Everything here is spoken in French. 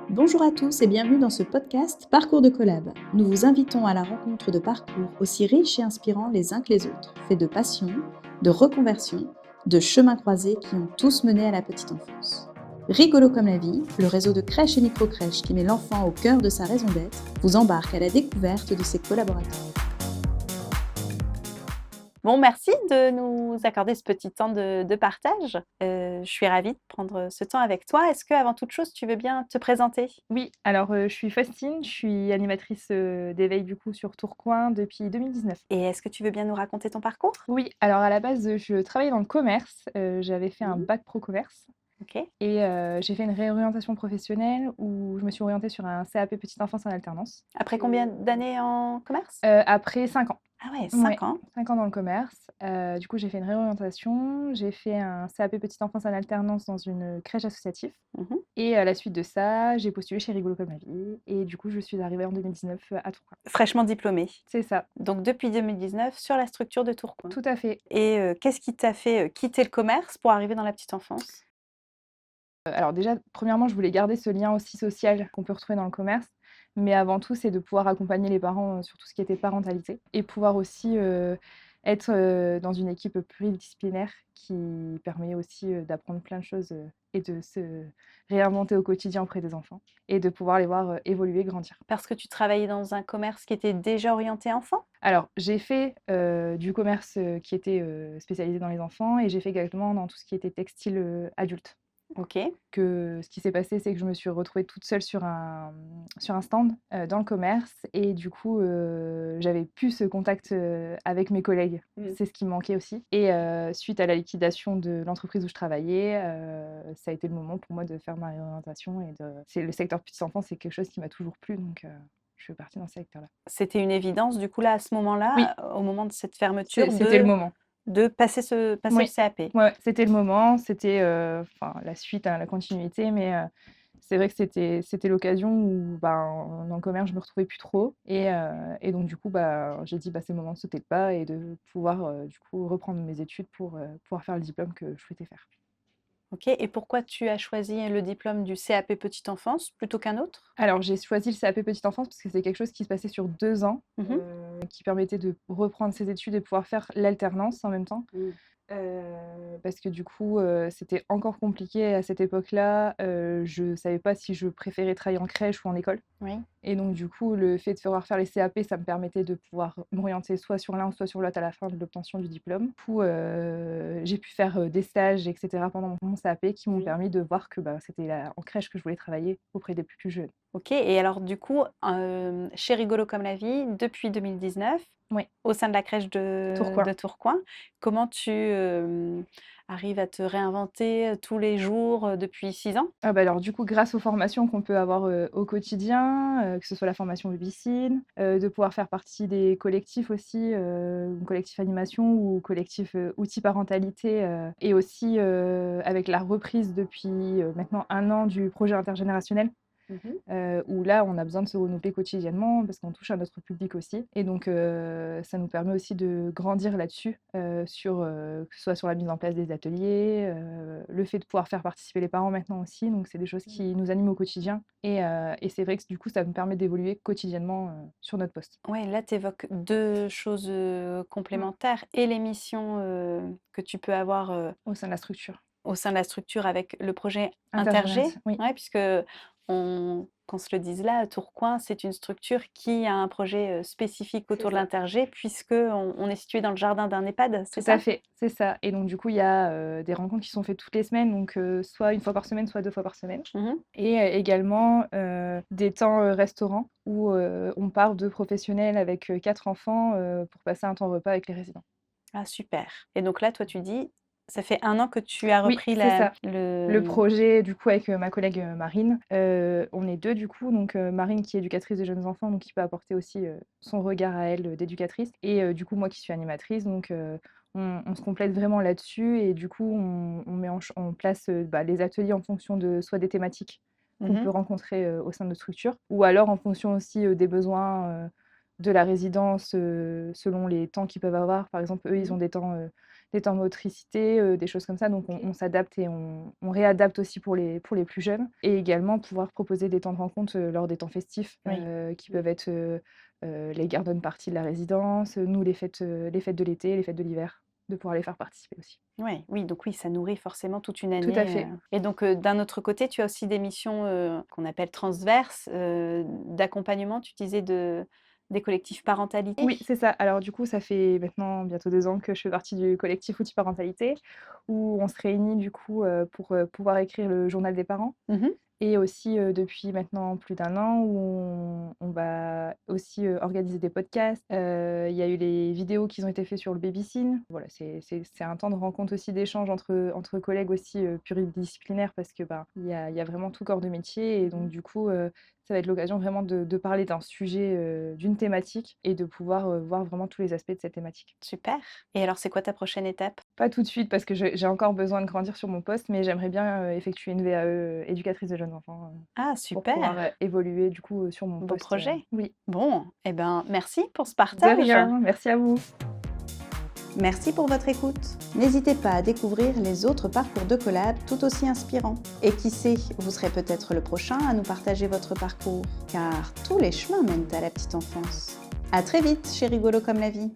Bonjour à tous et bienvenue dans ce podcast Parcours de Collab. Nous vous invitons à la rencontre de parcours aussi riches et inspirants les uns que les autres, faits de passion, de reconversion, de chemins croisés qui ont tous mené à la petite enfance. Rigolo comme la vie, le réseau de crèches et micro-crèches qui met l'enfant au cœur de sa raison d'être vous embarque à la découverte de ses collaborateurs. Bon, merci de nous accorder ce petit temps de partage. Je suis ravie de prendre ce temps avec toi. Est-ce qu'avant toute chose, tu veux bien te présenter? Oui, alors, je suis Faustine, je suis animatrice, d'éveil du coup sur Tourcoing depuis 2019. Et est-ce que tu veux bien nous raconter ton parcours? Oui, alors à la base, je travaillais dans le commerce, j'avais fait un Mmh. bac pro commerce OK. et j'ai fait une réorientation professionnelle où je me suis orientée sur un CAP petite enfance en alternance, Après combien d'années en commerce? après 5 ans. Ah ouais, Ouais, 5 ans. 5 ans dans le commerce, du coup, j'ai fait une réorientation, j'ai fait un CAP petite enfance en alternance dans une crèche associative. Mmh. Et à la suite de ça, j'ai postulé chez Rigolo comme la vie et du coup, je suis arrivée en 2019, à Tourcoing. Fraîchement diplômée. C'est ça, Donc depuis 2019 sur la structure de Tourcoing. tout à fait. Et qu'est-ce qui t'a fait, quitter le commerce pour arriver dans la petite enfance? Alors déjà, premièrement, je voulais garder ce lien aussi social qu'on peut retrouver dans le commerce, mais avant tout, c'est de pouvoir accompagner les parents, sur tout ce qui était parentalité et pouvoir aussi, être, dans une équipe pluridisciplinaire qui permet aussi, d'apprendre plein de choses, et de se réinventer au quotidien auprès des enfants et de pouvoir les voir, évoluer, grandir. Parce que tu travaillais dans un commerce qui était déjà orienté enfant? Alors, j'ai fait, du commerce, qui était, spécialisé dans les enfants et j'ai fait également dans tout ce qui était textile, adulte. OK. Que ce qui s'est passé, c'est que je me suis retrouvée toute seule sur un stand, dans le commerce et du coup, j'avais plus ce contact, avec mes collègues. Mmh. C'est ce qui me manquait aussi et suite à la liquidation de l'entreprise où je travaillais, ça a été le moment pour moi de faire ma réorientation et de c'est le secteur petite enfance, c'est quelque chose qui m'a toujours plu donc je suis partie dans ce secteur-là. C'était une évidence du coup là, à ce Oui, moment-là, au moment de cette fermeture c'était le moment. de passer le Oui, CAP? ouais, c'était le moment, c'était, enfin la suite, hein, la continuité, mais c'est vrai que c'était l'occasion où, ben, dans le commerce, je me retrouvais plus trop et donc du coup, bah, j'ai dit: «Bah, c'est le moment de sauter le pas et de pouvoir, du coup, reprendre mes études pour, pouvoir faire le diplôme que je souhaitais faire». OK, et pourquoi tu as choisi le diplôme du CAP petite enfance plutôt qu'un autre? Alors j'ai choisi le CAP petite enfance parce que c'est quelque chose qui se passait sur 2 ans, Mmh. qui permettait de reprendre ses études et pouvoir faire l'alternance en même temps. Mmh. Parce que du coup, c'était encore compliqué à cette époque-là, je savais pas si je préférais travailler en crèche ou en école Oui. et donc du coup, le fait de pouvoir faire les CAP, ça me permettait de pouvoir m'orienter soit sur l'un ou soit sur l'autre à la fin de l'obtention du diplôme. Du coup, j'ai pu faire, des stages et cetera pendant mon CAP qui m'ont Oui. permis de voir que, bah, c'était en crèche que je voulais travailler auprès des plus jeunes. OK, et alors du coup, chez Rigolo comme la vie, depuis 2019, Oui, au sein de la crèche de Tourcoing. Tourcoing, comment tu, arrives à te réinventer, tous les jours, depuis 6 ans? Ah bah, alors du coup, grâce aux formations qu'on peut avoir, au quotidien, que ce soit la formation Babysine, de pouvoir faire partie des collectifs aussi, collectif animation ou collectif, outils parentalité, et aussi, avec la reprise depuis, maintenant 1 an du projet intergénérationnel. Mmh. Où là, on a besoin de se renouveler quotidiennement parce qu'on touche à notre public aussi et donc ça nous permet aussi de grandir là-dessus, sur, que ce soit sur la mise en place des ateliers, le fait de pouvoir faire participer les parents maintenant aussi, donc c'est des choses qui nous animent au quotidien et c'est vrai que du coup, ça me permet d'évoluer quotidiennement, sur notre poste. Ouais, là, tu évoques 2 choses, Mmh. complémentaires, et les missions, que tu peux avoir, Au sein de la structure. au sein de la structure avec le projet Intergé, Intergénération, oui, ouais, puisque qu'on se le dise là, Tourcoing, c'est une structure qui a un projet, spécifique c'est autour de ça. l'Intergé, puisqu'on est situé dans le jardin d'un EHPAD, c'est Tout à ça? fait, c'est ça et donc du coup, il y a, des rencontres qui sont faites toutes les semaines, donc soit 1 fois par semaine, soit 2 fois par semaine Mmh. et également, des temps, restaurants où, on part 2 professionnels avec, 4 enfants, pour passer un temps repas avec les résidents. Ah super, et donc là, toi, tu dis, ça fait 1 an que tu as Oui, repris c'est ça. Le le projet du coup avec, ma collègue, Marine, on est 2 du coup, donc Marine qui est éducatrice de jeunes enfants, donc qui peut apporter aussi, son regard à elle, d'éducatrice et du coup moi qui suis animatrice, donc on se complète vraiment là-dessus et du coup on met en place, bah, les ateliers en fonction de soit des thématiques qu'on Mmh. peut rencontrer, au sein de notre structure ou alors en fonction aussi, des besoins, de la résidence, selon les temps qu'ils peuvent avoir. Par exemple, eux, ils Mmh. ont des temps, des temps de motricité, des choses comme ça. Donc on s'adapte et on réadapte aussi pour les plus jeunes et également pouvoir proposer des temps de rencontre, lors des temps festifs, Oui. qui peuvent être, les garden parties de la résidence, nous les fêtes de l'été, les fêtes de l'hiver, de pouvoir les faire participer aussi. Ouais, oui, donc oui, ça nourrit forcément toute une Tout à année, fait. et donc d'un autre côté, tu as aussi des missions, qu'on appelle transverses, d'accompagnement, tu disais des collectifs parentalité? Oui, c'est ça. Alors du coup, ça fait maintenant bientôt 2 ans que je fais partie du collectif Outils Parentalité, où on se réunit du coup, pour, pouvoir écrire le journal des parents. Mmh. Et aussi, depuis maintenant plus d'un an où on va aussi, organiser des podcasts. Il y a eu les vidéos qui ont été faites sur le baby-sign. Voilà, c'est un temps de rencontre aussi, d'échange entre collègues aussi, pluridisciplinaires parce que, ben, il y a vraiment tout corps de métier et donc du coup, ça va être l'occasion vraiment de parler d'un sujet, d'une thématique et de pouvoir, voir vraiment tous les aspects de cette thématique. Super, et alors c'est quoi ta prochaine étape? Pas tout de suite parce que j'ai encore besoin de grandir sur mon poste, mais j'aimerais bien, effectuer une VAE, éducatrice de jeunes enfants, Ah pour pouvoir, super! évoluer du coup, sur mon Beau poste, projet. oui. Bon, eh ben, merci pour ce De partage. rien, merci à vous. Merci pour votre écoute. N'hésitez pas à découvrir les autres parcours de collab tout aussi inspirants. Et qui sait, vous serez peut-être le prochain à nous partager votre parcours, car tous les chemins mènent à la petite enfance. À très vite chez Rigolo comme la vie.